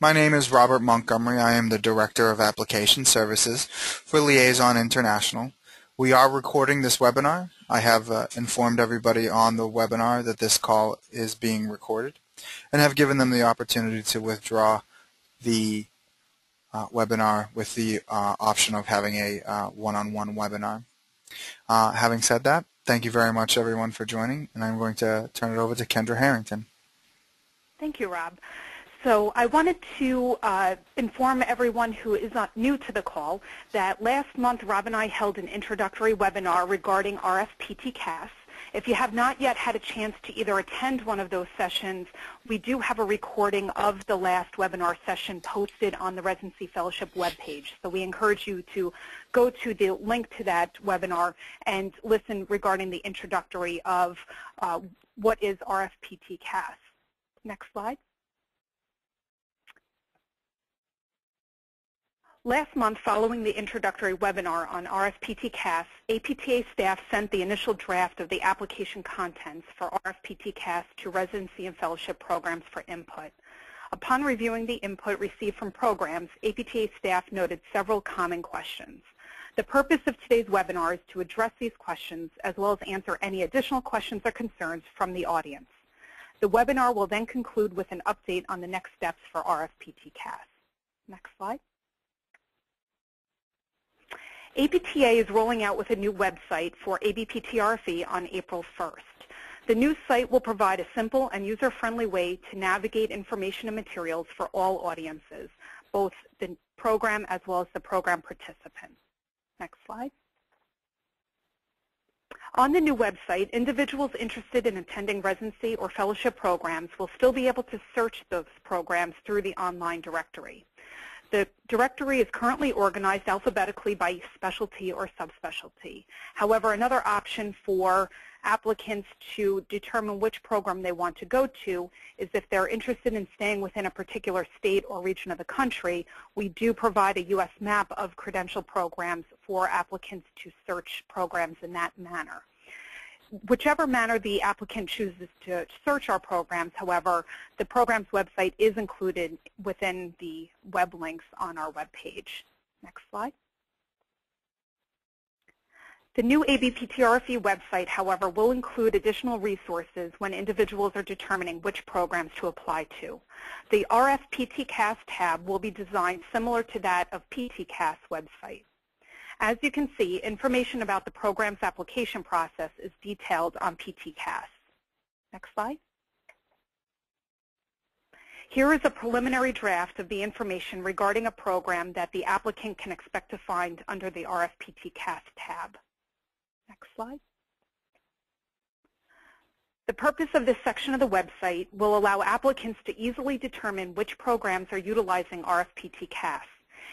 My name is Robert Montgomery. I am the Director of Application Services for Liaison International. We are recording this webinar. I have informed everybody on the webinar that this call is being recorded and have given them the opportunity to withdraw the webinar with the option of having a one-on-one webinar. Having said that, thank you very much everyone for joining, and I'm going to turn it over to Kendra Harrington. Thank you, Rob. So I wanted to inform everyone who is not new to the call that last month Rob and I held an introductory webinar regarding RFPTCAS. If you have not yet had a chance to either attend one of those sessions, we do have a recording of the last webinar session posted on the Residency Fellowship webpage. So we encourage you to go to the link to that webinar and listen regarding the introductory of what is RFPTCAS. Next slide. Last month, following the introductory webinar on RFPTCAS, APTA staff sent the initial draft of the application contents for RFPTCAS to residency and fellowship programs for input. Upon reviewing the input received from programs, APTA staff noted several common questions. The purpose of today's webinar is to address these questions as well as answer any additional questions or concerns from the audience. The webinar will then conclude with an update on the next steps for RFPTCAS. Next slide. APTA is rolling out with a new website for ABPTRFE on April 1st. The new site will provide a simple and user-friendly way to navigate information and materials for all audiences, both the program as well as the program participant. Next slide. On the new website, individuals interested in attending residency or fellowship programs will still be able to search those programs through the online directory. The directory is currently organized alphabetically by specialty or subspecialty. However, another option for applicants to determine which program they want to go to is if they're interested in staying within a particular state or region of the country, we do provide a U.S. map of credential programs for applicants to search programs in that manner. Whichever manner the applicant chooses to search our programs, however, the program's website is included within the web links on our web page. Next slide. The new ABPTRFE website, however, will include additional resources when individuals are determining which programs to apply to. The RFPTCAS tab will be designed similar to that of PTCAS website. As you can see, information about the program's application process is detailed on PTCAS. Next slide. Here is a preliminary draft of the information regarding a program that the applicant can expect to find under the RFPTCAS tab. Next slide. The purpose of this section of the website will allow applicants to easily determine which programs are utilizing RFPTCAS.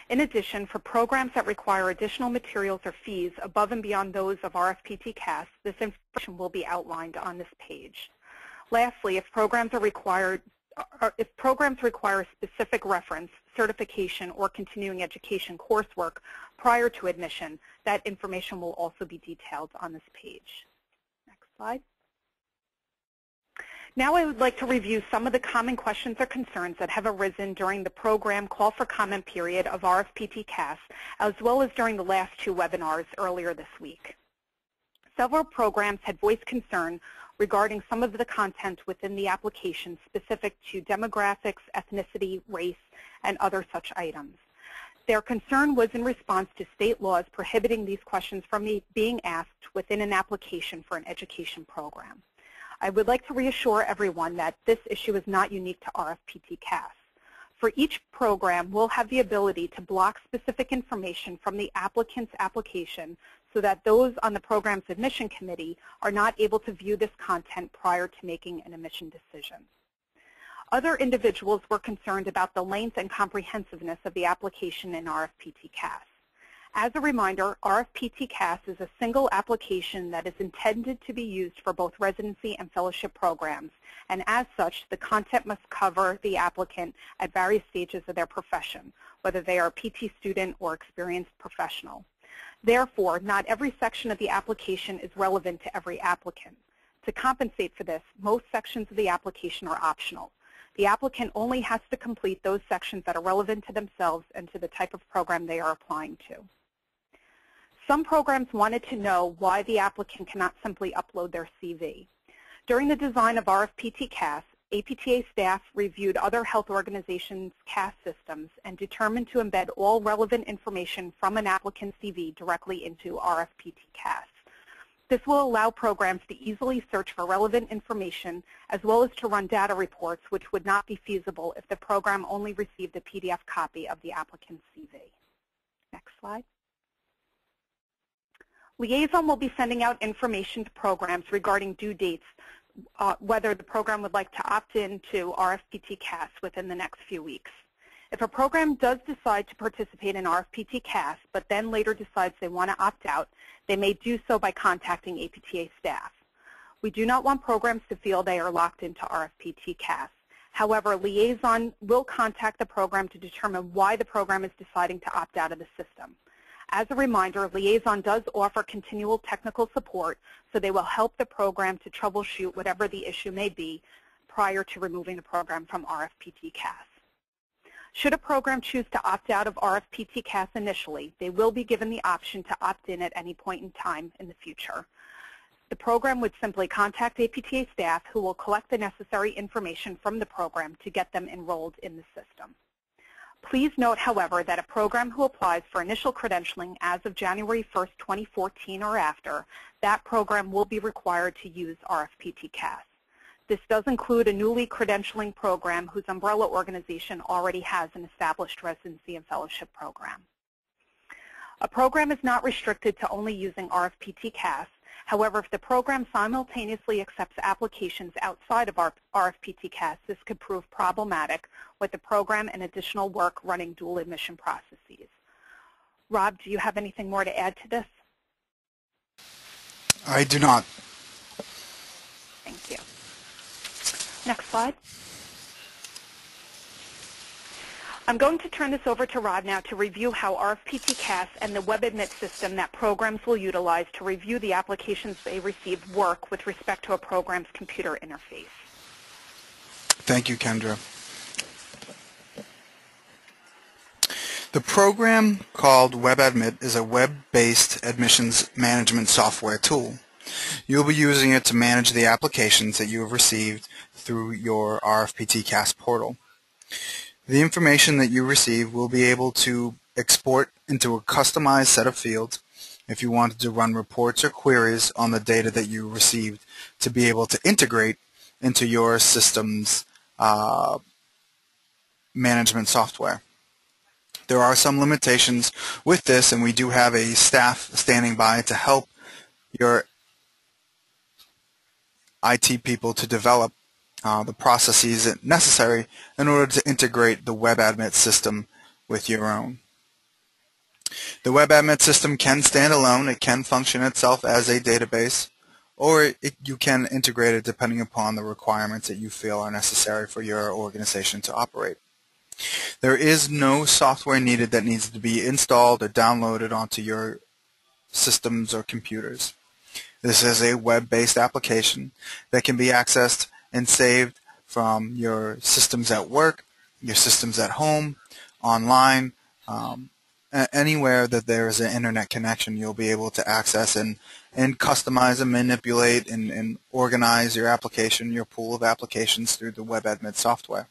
In addition, for programs that require additional materials or fees above and beyond those of RFPTCAS, this information will be outlined on this page. Lastly, if programs require specific reference, certification, or continuing education coursework prior to admission, that information will also be detailed on this page. Next slide. Now I would like to review some of the common questions or concerns that have arisen during the program call for comment period of RFPTCAS, as well as during the last two webinars earlier this week. Several programs had voiced concern regarding some of the content within the application specific to demographics, ethnicity, race, and other such items. Their concern was in response to state laws prohibiting these questions from being asked within an application for an education program. I would like to reassure everyone that this issue is not unique to RFPTCAS. For each program, we'll have the ability to block specific information from the applicant's application so that those on the program's admission committee are not able to view this content prior to making an admission decision. Other individuals were concerned about the length and comprehensiveness of the application in RFPTCAS. As a reminder, RFPTCAS is a single application that is intended to be used for both residency and fellowship programs, and as such, the content must cover the applicant at various stages of their profession, whether they are a PT student or experienced professional. Therefore, not every section of the application is relevant to every applicant. To compensate for this, most sections of the application are optional. The applicant only has to complete those sections that are relevant to themselves and to the type of program they are applying to. Some programs wanted to know why the applicant cannot simply upload their CV. During the design of RFPTCAS, APTA staff reviewed other health organizations' CAS systems and determined to embed all relevant information from an applicant's CV directly into RFPTCAS. This will allow programs to easily search for relevant information as well as to run data reports, which would not be feasible if the program only received a PDF copy of the applicant's CV. Next slide. Liaison will be sending out information to programs regarding due dates, whether the program would like to opt in to RFPTCAS within the next few weeks. If a program does decide to participate in RFPTCAS, but then later decides they want to opt out, they may do so by contacting APTA staff. We do not want programs to feel they are locked into RFPTCAS. However, Liaison will contact the program to determine why the program is deciding to opt out of the system. As a reminder, Liaison does offer continual technical support, so they will help the program to troubleshoot whatever the issue may be prior to removing the program from RFPTCAS. Should a program choose to opt out of RFPTCAS initially, they will be given the option to opt in at any point in time in the future. The program would simply contact APTA staff, who will collect the necessary information from the program to get them enrolled in the system. Please note, however, that a program who applies for initial credentialing as of January 1st, 2014 or after, that program will be required to use RFPTCAS. This does include a newly credentialing program whose umbrella organization already has an established residency and fellowship program. A program is not restricted to only using RFPTCAS. However, if the program simultaneously accepts applications outside of RFPTCAS, this could prove problematic with the program and additional work running dual admission processes. Rob, do you have anything more to add to this? I do not. Thank you. Next slide. I'm going to turn this over to Rob now to review how RFPTCAS and the web admit system that programs will utilize to review the applications they receive work with respect to a program's computer interface. Thank you, Kendra. The program called WebAdmit is a web-based admissions management software tool. You'll be using it to manage the applications that you have received through your RFPTCAS portal. The information that you receive will be able to export into a customized set of fields if you wanted to run reports or queries on the data that you received to be able to integrate into your system's management software. There are some limitations with this, and we do have a staff standing by to help your IT people to develop the processes necessary in order to integrate the WebAdmit system with your own. The WebAdmit system can stand alone. It can function itself as a database, or you can integrate it depending upon the requirements that you feel are necessary for your organization to operate. There is no software needed that needs to be installed or downloaded onto your systems or computers. This is a web-based application that can be accessed and saved from your systems at work, your systems at home, online, anywhere that there is an internet connection. You'll be able to access and customize and manipulate and organize your application, your pool of applications through the WebAdmit software.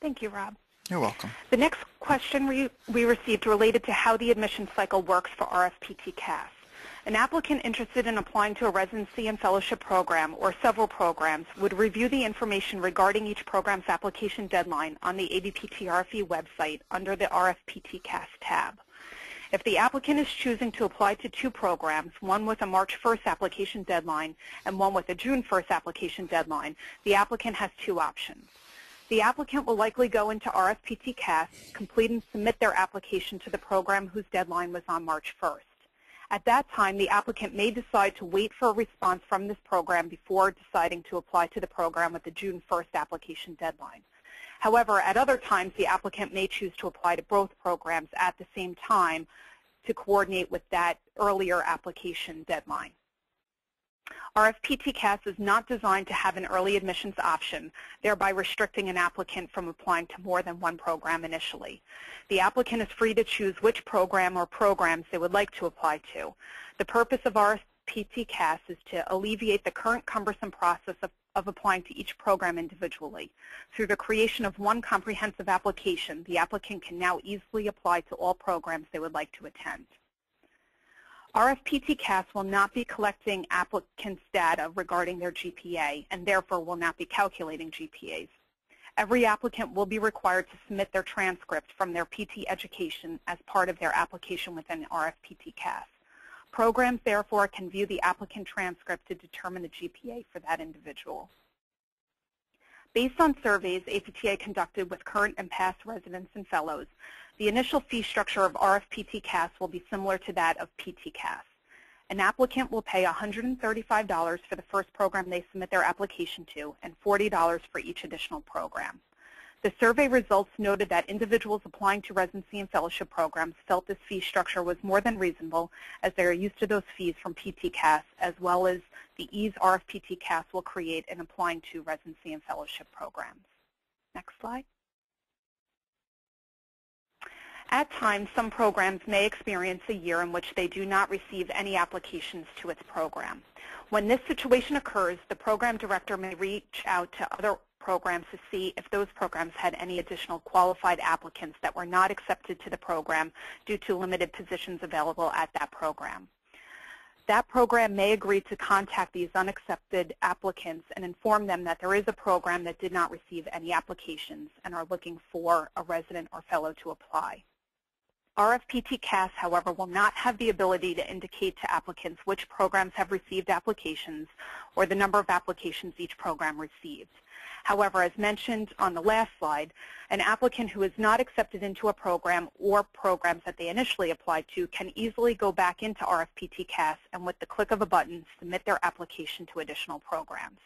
Thank you, Rob. You're welcome. The next question we received related to how the admission cycle works for RFPTCAS. An applicant interested in applying to a residency and fellowship program or several programs would review the information regarding each program's application deadline on the ABPTRFE website under the RFPTCAS tab. If the applicant is choosing to apply to two programs, one with a March 1st application deadline and one with a June 1st application deadline, the applicant has two options. The applicant will likely go into RFPTCAS, complete and submit their application to the program whose deadline was on March 1st. At that time, the applicant may decide to wait for a response from this program before deciding to apply to the program with the June 1st application deadline. However, at other times, the applicant may choose to apply to both programs at the same time to coordinate with that earlier application deadline. RFPTCAS is not designed to have an early admissions option, thereby restricting an applicant from applying to more than one program initially. The applicant is free to choose which program or programs they would like to apply to. The purpose of RFPTCAS is to alleviate the current cumbersome process of applying to each program individually. Through the creation of one comprehensive application, the applicant can now easily apply to all programs they would like to attend. RFPTCAS will not be collecting applicants' data regarding their GPA and therefore will not be calculating GPAs. Every applicant will be required to submit their transcript from their PT education as part of their application within RFPTCAS. Programs, therefore, can view the applicant transcript to determine the GPA for that individual. Based on surveys APTA conducted with current and past residents and fellows, the initial fee structure of RFPTCAS will be similar to that of PTCAS. An applicant will pay $135 for the first program they submit their application to and $40 for each additional program. The survey results noted that individuals applying to residency and fellowship programs felt this fee structure was more than reasonable as they are used to those fees from PTCAS, as well as the ease RFPTCAS will create in applying to residency and fellowship programs. Next slide. At times, some programs may experience a year in which they do not receive any applications to its program. When this situation occurs, the program director may reach out to other programs to see if those programs had any additional qualified applicants that were not accepted to the program due to limited positions available at that program. That program may agree to contact these unaccepted applicants and inform them that there is a program that did not receive any applications and are looking for a resident or fellow to apply. RFPTCAS, however, will not have the ability to indicate to applicants which programs have received applications or the number of applications each program received. However, as mentioned on the last slide, an applicant who is not accepted into a program or programs that they initially applied to can easily go back into RFPTCAS and with the click of a button submit their application to additional programs.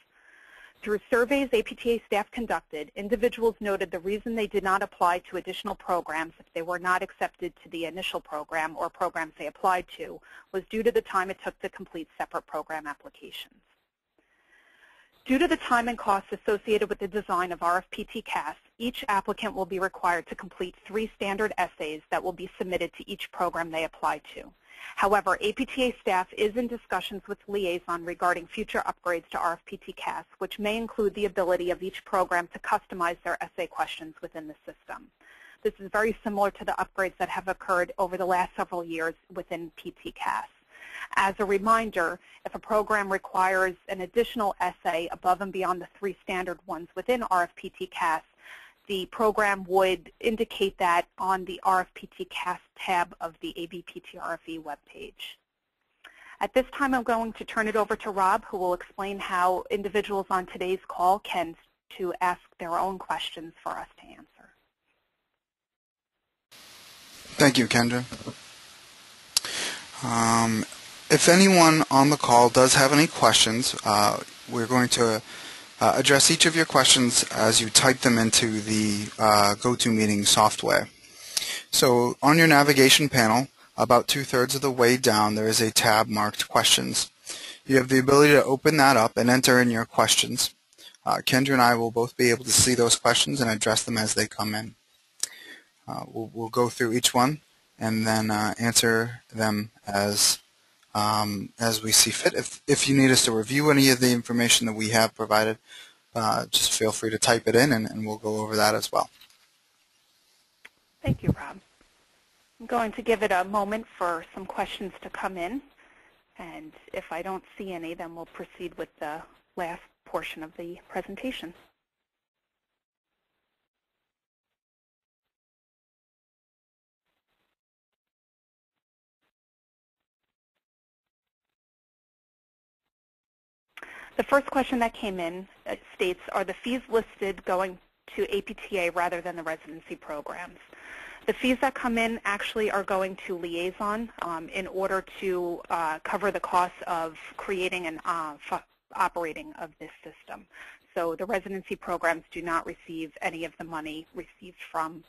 Through surveys APTA staff conducted, individuals noted the reason they did not apply to additional programs if they were not accepted to the initial program or programs they applied to was due to the time it took to complete separate program applications. Due to the time and costs associated with the design of RFPTCAS, each applicant will be required to complete 3 standard essays that will be submitted to each program they apply to. However, APTA staff is in discussions with Liaison regarding future upgrades to RFPTCAS, which may include the ability of each program to customize their essay questions within the system. This is very similar to the upgrades that have occurred over the last several years within PTCAS. As a reminder, if a program requires an additional essay above and beyond the 3 standard ones within RFPTCAS, the program would indicate that on the RFPTCAS tab of the ABPTRFE webpage. At this time, I'm going to turn it over to Rob, who will explain how individuals on today's call can ask their own questions for us to answer. Thank you, Kendra. If anyone on the call does have any questions, we're going to address each of your questions as you type them into the GoToMeeting software. So on your navigation panel, about 2/3 of the way down, there is a tab marked Questions. You have the ability to open that up and enter in your questions. Kendra and I will both be able to see those questions and address them as they come in. We'll go through each one and then answer them as we see fit. If you need us to review any of the information that we have provided, just feel free to type it in and we'll go over that as well. Thank you, Rob. I'm going to give it a moment for some questions to come in, and if I don't see any, then we'll proceed with the last portion of the presentation. The first question that came in states, are the fees listed going to APTA rather than the residency programs? The fees that come in actually are going to Liaison in order to cover the costs of creating and operating of this system. So the residency programs do not receive any of the money received from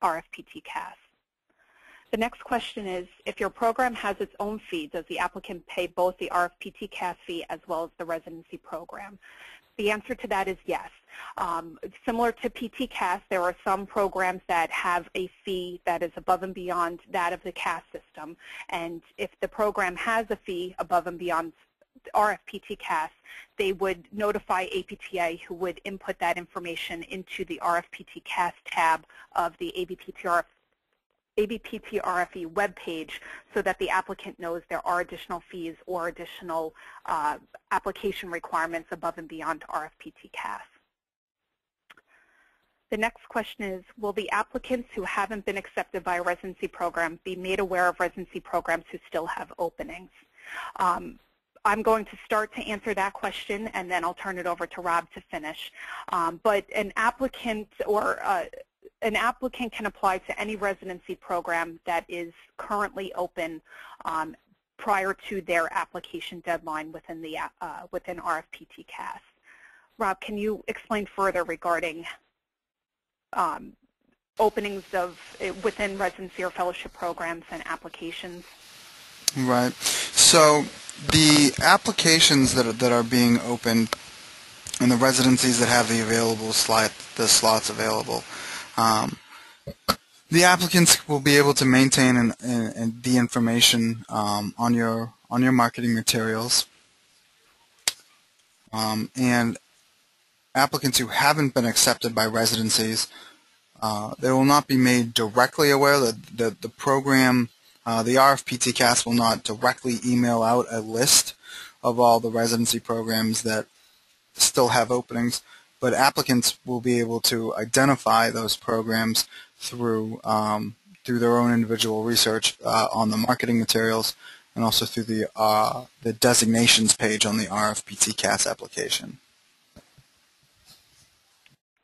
RFPTCAS. The next question is, if your program has its own fee, does the applicant pay both the RFPTCAS fee as well as the residency program? The answer to that is yes. Similar to PTCAS, there are some programs that have a fee that is above and beyond that of the CAS system. And if the program has a fee above and beyond RFPTCAS, they would notify APTA, who would input that information into the RFPTCAS tab of the ABPT-RFE webpage so that the applicant knows there are additional fees or additional application requirements above and beyond RFPTCAS. The next question is, will the applicants who haven't been accepted by a residency program be made aware of residency programs who still have openings? I'm going to start to answer that question, and then I'll turn it over to Rob to finish. But an applicant can apply to any residency program that is currently open prior to their application deadline within RFPTCAS. Rob, can you explain further regarding openings within residency or fellowship programs and applications? Right. So the applications that are being opened and the residencies that have the slots available, the applicants will be able to maintain the information on your marketing materials, and applicants who haven't been accepted by residencies, they will not be made directly aware that the program, the RFPTCAS will not directly email out a list of all the residency programs that still have openings, but applicants will be able to identify those programs through their own individual research on the marketing materials, and also through the designations page on the RFPTCAS application.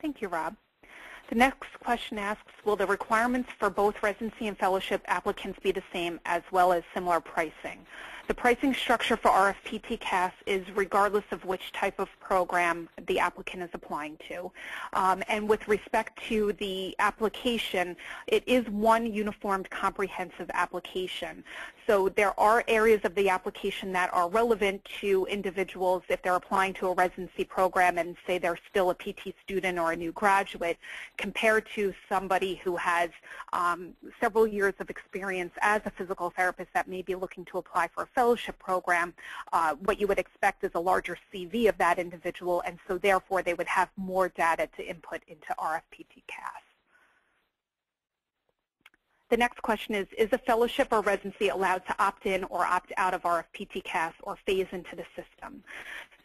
Thank you, Rob. The next question asks, will the requirements for both residency and fellowship applicants be the same, as well as similar pricing? The pricing structure for RFPTCAS is regardless of which type of program the applicant is applying to. And with respect to the application, it is one uniformed comprehensive application. So there are areas of the application that are relevant to individuals if they're applying to a residency program and say they're still a PT student or a new graduate, compared to somebody who has several years of experience as a physical therapist that may be looking to apply for a fellowship program. What you would expect is a larger CV of that individual, and so therefore they would have more data to input into RFPTCAS. The next question is a fellowship or residency allowed to opt in or opt out of RFPTCAS or phase into the system?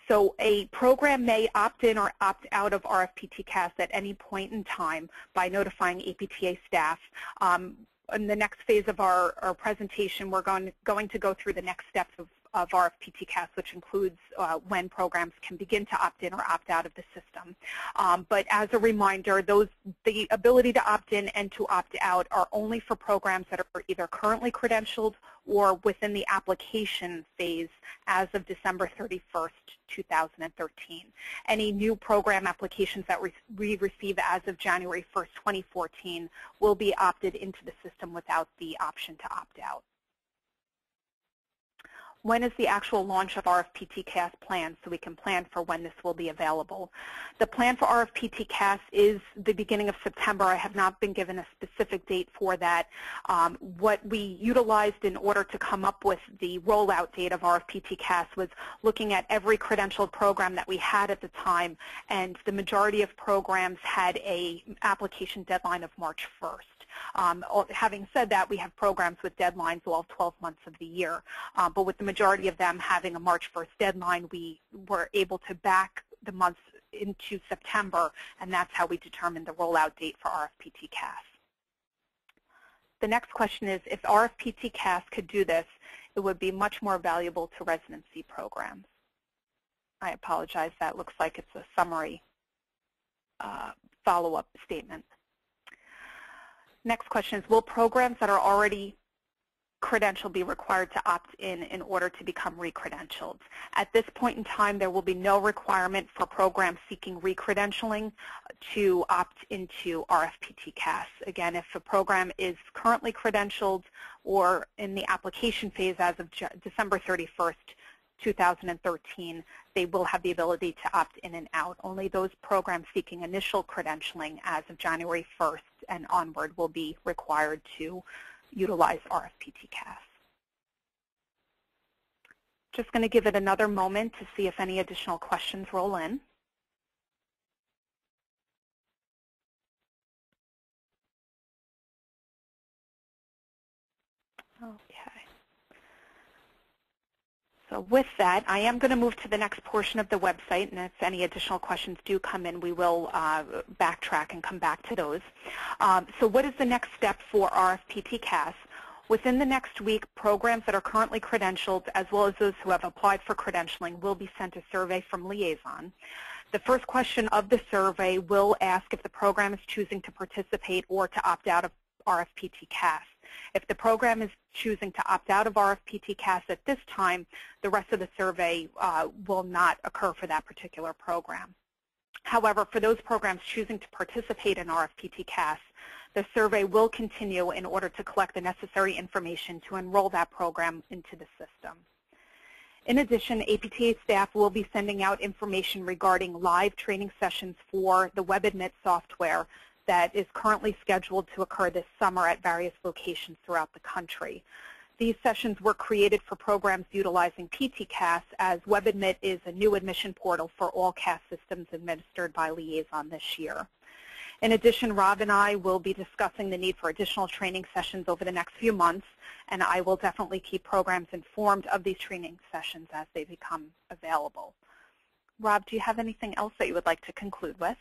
So a program may opt in or opt out of RFPTCAS at any point in time by notifying APTA staff. In the next phase of our presentation, we're going to go through the next steps of RFPTCAS, which includes when programs can begin to opt in or opt out of the system. But as a reminder, the ability to opt in and to opt out are only for programs that are either currently credentialed or within the application phase as of December 31st, 2013. Any new program applications that we receive as of January 1st, 2014 will be opted into the system without the option to opt out. When is the actual launch of RFPTCAS planned, so we can plan for when this will be available? The plan for RFPTCAS is the beginning of September. I have not been given a specific date for that. What we utilized in order to come up with the rollout date of RFPTCAS was looking at every credentialed program that we had at the time, and the majority of programs had an application deadline of March 1st. Having said that, we have programs with deadlines all 12 months of the year, but with the majority of them having a March 1st deadline, we were able to back the months into September, and that's how we determined the rollout date for RFPTCAS. The next question is, if RFPTCAS could do this, it would be much more valuable to residency programs. I apologize, that looks like it's a summary follow-up statement. Next question is, will programs that are already credential be required to opt in order to become re-credentialed. At this point in time, there will be no requirement for programs seeking re-credentialing to opt into RFPTCAS. Again, if a program is currently credentialed or in the application phase as of December 31st, 2013, they will have the ability to opt in and out. Only those programs seeking initial credentialing as of January 1st and onward will be required to utilize RFPTCAS. Just going to give it another moment to see if any additional questions roll in. Okay. So with that, I am going to move to the next portion of the website, and if any additional questions do come in, we will backtrack and come back to those. So what is the next step for RFPTCAS? Within the next week, programs that are currently credentialed, as well as those who have applied for credentialing, will be sent a survey from Liaison. The first question of the survey will ask if the program is choosing to participate or to opt out of RFPTCAS. If the program is choosing to opt out of RFPTCAS at this time, the rest of the survey will not occur for that particular program. However, for those programs choosing to participate in RFPTCAS, the survey will continue in order to collect the necessary information to enroll that program into the system. In addition, APTA staff will be sending out information regarding live training sessions for the WebAdmit software that is currently scheduled to occur this summer at various locations throughout the country. These sessions were created for programs utilizing PTCAS, as WebAdmit is a new admission portal for all CAS systems administered by Liaison this year. In addition, Rob and I will be discussing the need for additional training sessions over the next few months, and I will definitely keep programs informed of these training sessions as they become available. Rob, do you have anything else that you would like to conclude with?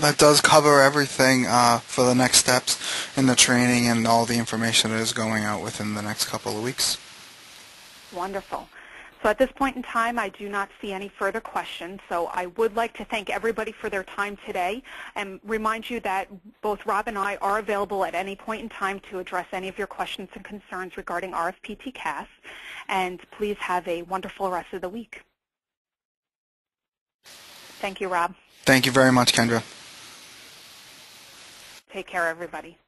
That does cover everything for the next steps in the training and all the information that is going out within the next couple of weeks. Wonderful. So at this point in time, I do not see any further questions. So I would like to thank everybody for their time today and remind you that both Rob and I are available at any point in time to address any of your questions and concerns regarding RFPTCAS. And please have a wonderful rest of the week. Thank you, Rob. Thank you very much, Kendra. Take care, everybody.